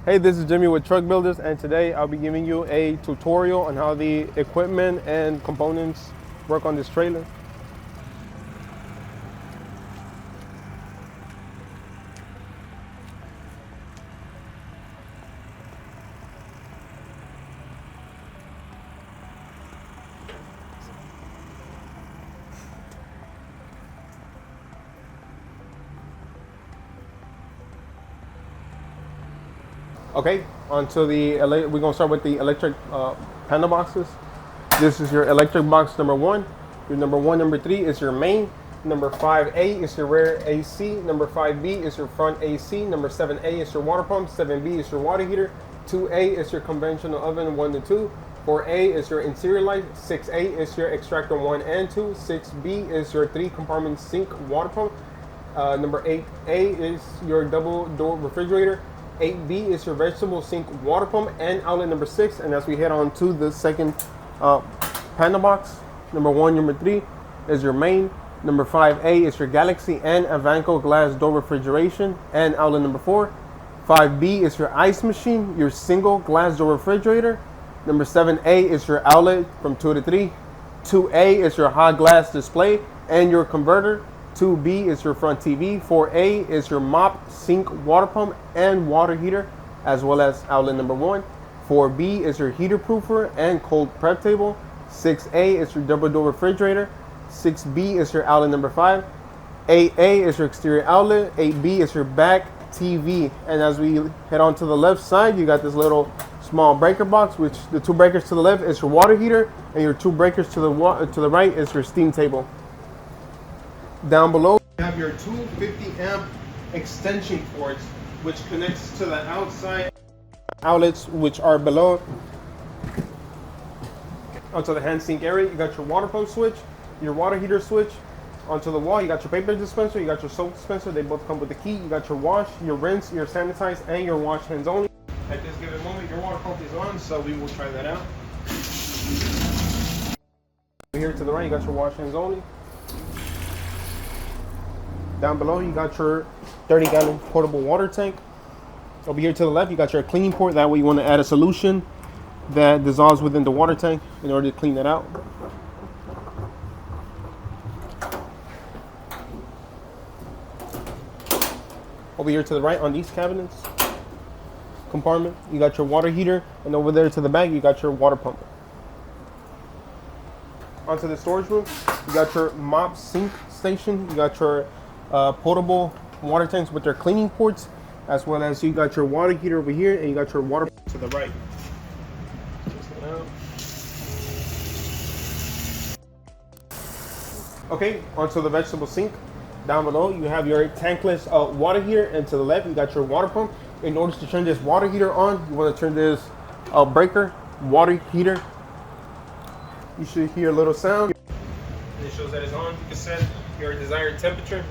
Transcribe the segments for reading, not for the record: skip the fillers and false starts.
Hey, this is Jimmy with Truck Builders, and today I'll be giving you a tutorial on how the equipment and components work on this trailer. Okay, we're gonna start with the electric panel boxes. This is your electric box number one. Your number 3 is your main. Number 5A is your rear AC. Number 5B is your front AC. Number 7A is your water pump. 7B is your water heater. 2A is your conventional oven 1 to 2. 4A is your interior light. 6A is your extractor 1 and 2. 6B is your 3-compartment sink water pump. Number 8A is your double door refrigerator. 8B is your vegetable sink water pump and outlet number 6. And as we head on to the second panel box, number 1, number 3 is your main. Number 5A is your Galaxy and Avanco glass door refrigeration and outlet number 4. 5B is your ice machine, your single glass door refrigerator. Number 7A is your outlet from 2 to 3. 2A is your hot glass display and your converter. 2B is your front TV. 4A is your mop, sink, water pump, and water heater, as well as outlet number 1. 4B is your heater proofer and cold prep table. 6A is your double door refrigerator. 6B is your outlet number 5. 8A is your exterior outlet. 8B is your back TV. And as we head on to the left side, you got this little small breaker box, which the 2 breakers to the left is your water heater, and your 2 breakers to the right is your steam table. Down below, you have your 250 amp extension cords, which connects to the outside outlets, which are below. Onto the hand sink area, you got your water pump switch, your water heater switch. Onto the wall, you got your paper dispenser, you got your soap dispenser. They both come with the key. You got your wash, your rinse, your sanitize, and your wash hands only. At this given moment, your water pump is on, so we will try that out. Here to the right, you got your wash hands only. Down below, you got your 30-gallon portable water tank. Over here to the left, you got your cleaning port. That way you want to add a solution that dissolves within the water tank in order to clean that out. Over here to the right on these cabinets compartment, you got your water heater, and over there to the back, you got your water pump. Onto the storage room, you got your mop sink station, you got your portable water tanks with their cleaning ports, as well as you got your water heater over here, and you got your water pump to the right. Okay, onto the vegetable sink. Down below, you have your tankless water heater, and to the left, you got your water pump. In order to turn this water heater on, you want to turn this breaker, water heater. You should hear a little sound. It shows that it's on. You can set your desired temperature.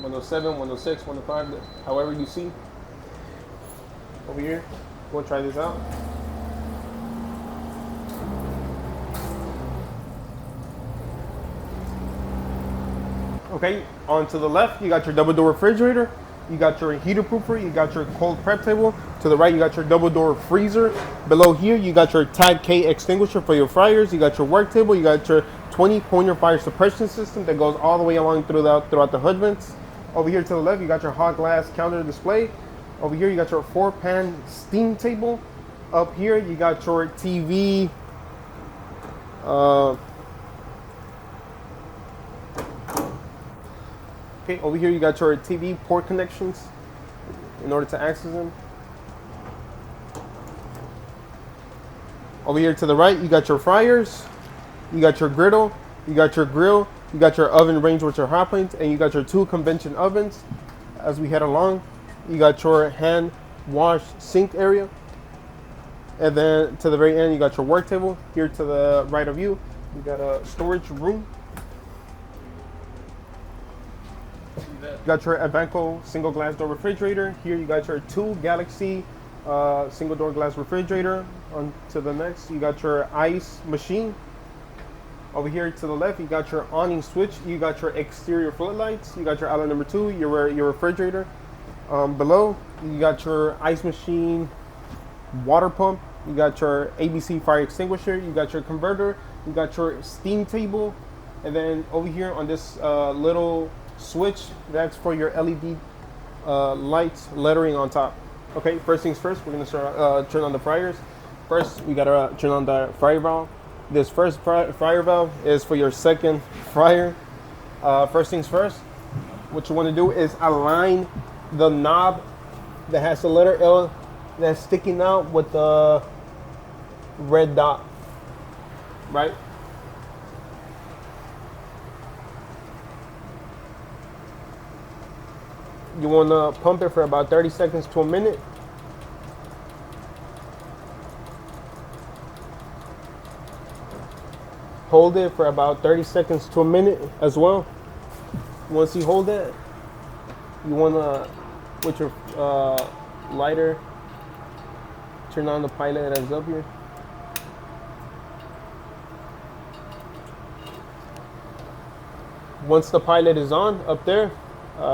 107, 106, 105, however you see. Over here, we'll try this out. Okay, on to the left, you got your double door refrigerator, you got your heater proofer, you got your cold prep table. To the right, you got your double door freezer. Below here, you got your Type K extinguisher for your fryers. You got your work table, you got your 20-pointer fire suppression system that goes all the way along throughout the hood vents. Over here to the left, you got your hot glass counter display. Over here, you got your 4-pan steam table. Up here, you got your TV. Okay, over here, you got your TV port connections in order to access them. Over here to the right, you got your fryers. You got your griddle. You got your grill. You got your oven range with your hot plates, and you got your 2 convention ovens. As we head along, you got your hand wash sink area. And then to the very end, you got your work table. Here to the right of you, you got a storage room. You got your Avanco single glass door refrigerator. Here you got your 2 Galaxy single door glass refrigerator. On to the next, you got your ice machine. Over here to the left, you got your awning switch. You got your exterior floodlights. You got your outlet number 2, your refrigerator. Below, you got your ice machine, water pump, you got your ABC fire extinguisher, you got your converter, you got your steam table, and then over here on this little switch, that's for your LED lights lettering on top. Okay, first things first, we're gonna start turn on the fryers. First, we gotta turn on the fryer valve. This first fryer valve is for your second fryer. First things first, what you want to do is align the knob that has the letter L that's sticking out with the red dot, right? You want to pump it for about 30 seconds to a minute. Hold it for about 30 seconds to a minute as well. Once you hold it, you want to, with your lighter, turn on the pilot that's up here. Once the pilot is on up there,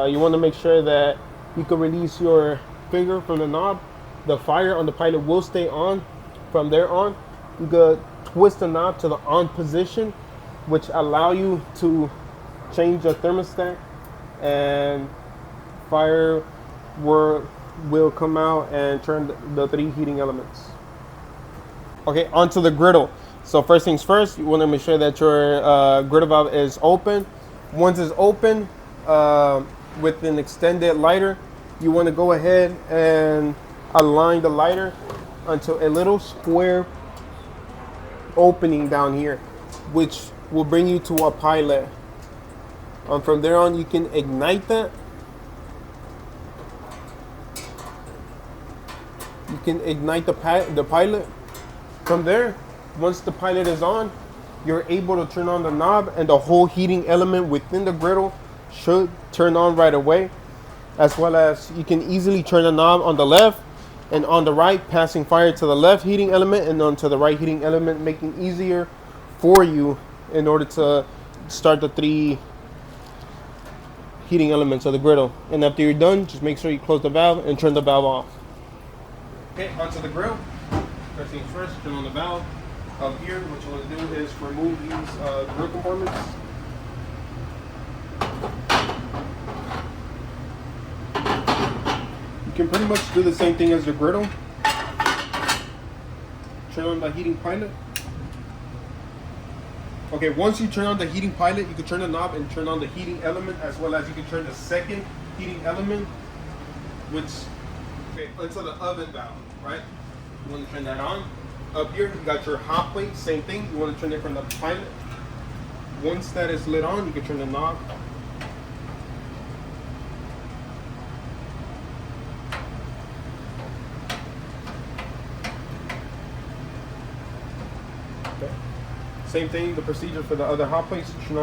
you want to make sure that you can release your finger from the knob. The fire on the pilot will stay on from there on. You could twist the knob to the on position, which allow you to change the thermostat, and fire will come out and turn the 3 heating elements. Okay, onto the griddle. So first things first, you want to make sure that your griddle valve is open. Once it's open, with an extended lighter, you want to go ahead and align the lighter until a little square opening down here, which will bring you to a pilot. From there on, you can ignite that. You can ignite the pilot. From there, once the pilot is on, you're able to turn on the knob, and the whole heating element within the griddle should turn on right away. As well as you can easily turn the knob on the left and on the right, passing fire to the left heating element and onto the right heating element, making it easier for you in order to start the 3 heating elements of the griddle. And after you're done, just make sure you close the valve and turn the valve off. Okay, onto the grill. First things first, turn on the valve. Up here, what you want to do is remove these grill compartments. You can pretty much do the same thing as your griddle. Turn on the heating pilot. Okay, once you turn on the heating pilot, you can turn the knob and turn on the heating element, as well as you can turn the second heating element, which, okay, onto the oven valve, right? You want to turn that on. Up here, you got your hot plate, same thing. You want to turn it from the pilot. Once that is lit on, you can turn the knob. Okay. Same thing, the procedure for the other hot plates. Just turn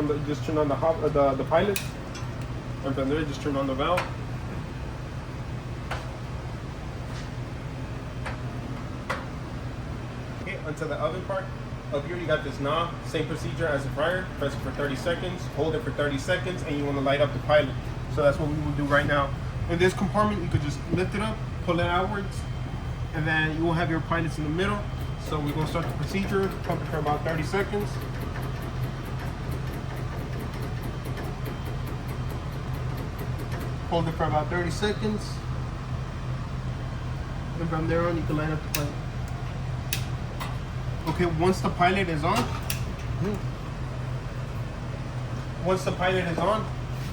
on the pilot, and from there, just turn on the valve. Onto the oven part. Up here you got this knob, same procedure as the fryer. Press it for 30 seconds, hold it for 30 seconds, and you want to light up the pilot. So that's what we will do right now. In this compartment, you could just lift it up, pull it outwards, and then you will have your pilots in the middle. So we're going to start the procedure, pump it for about 30 seconds. Hold it for about 30 seconds. And from there on, you can light up the pilot. Okay, once the pilot is on,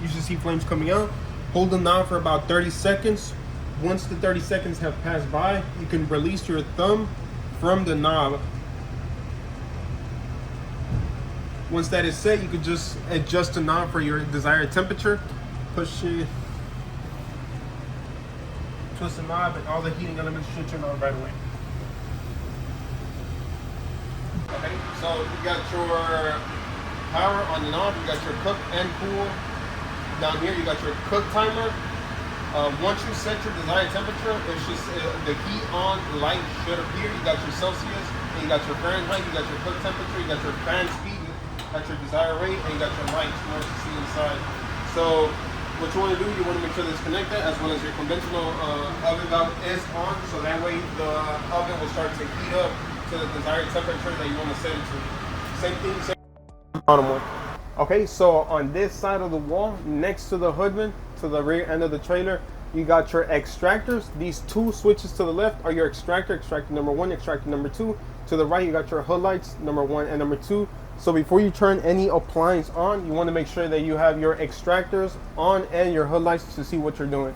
you should see flames coming out. Hold the knob for about 30 seconds. Once the 30 seconds have passed by, you can release your thumb from the knob. Once that is set, you can just adjust the knob for your desired temperature. Push it, twist the knob, and all the heating elements should turn on right away. Okay, so you got your power on the knob, you got your cook and cool. Down here you got your cook timer. Once you set your desired temperature, it's just the heat on light should appear. You got your Celsius, and you got your Fahrenheit, you got your cook temperature, you got your fan speed, you got your desired rate, and you got your lights you want to see inside. So what you want to do, you want to make sure that it's connected, as well as your conventional oven valve is on, so that way the oven will start to heat up to the desired temperature that you want to set it to. Same thing, same bottom one. Okay, so on this side of the wall, next to the hoodman, to the rear end of the trailer, you got your extractors. These two switches to the left are your extractor number 1, extractor number 2. To the right, you got your hood lights, number 1 and number 2. So before you turn any appliance on, you want to make sure that you have your extractors on and your hood lights to see what you're doing.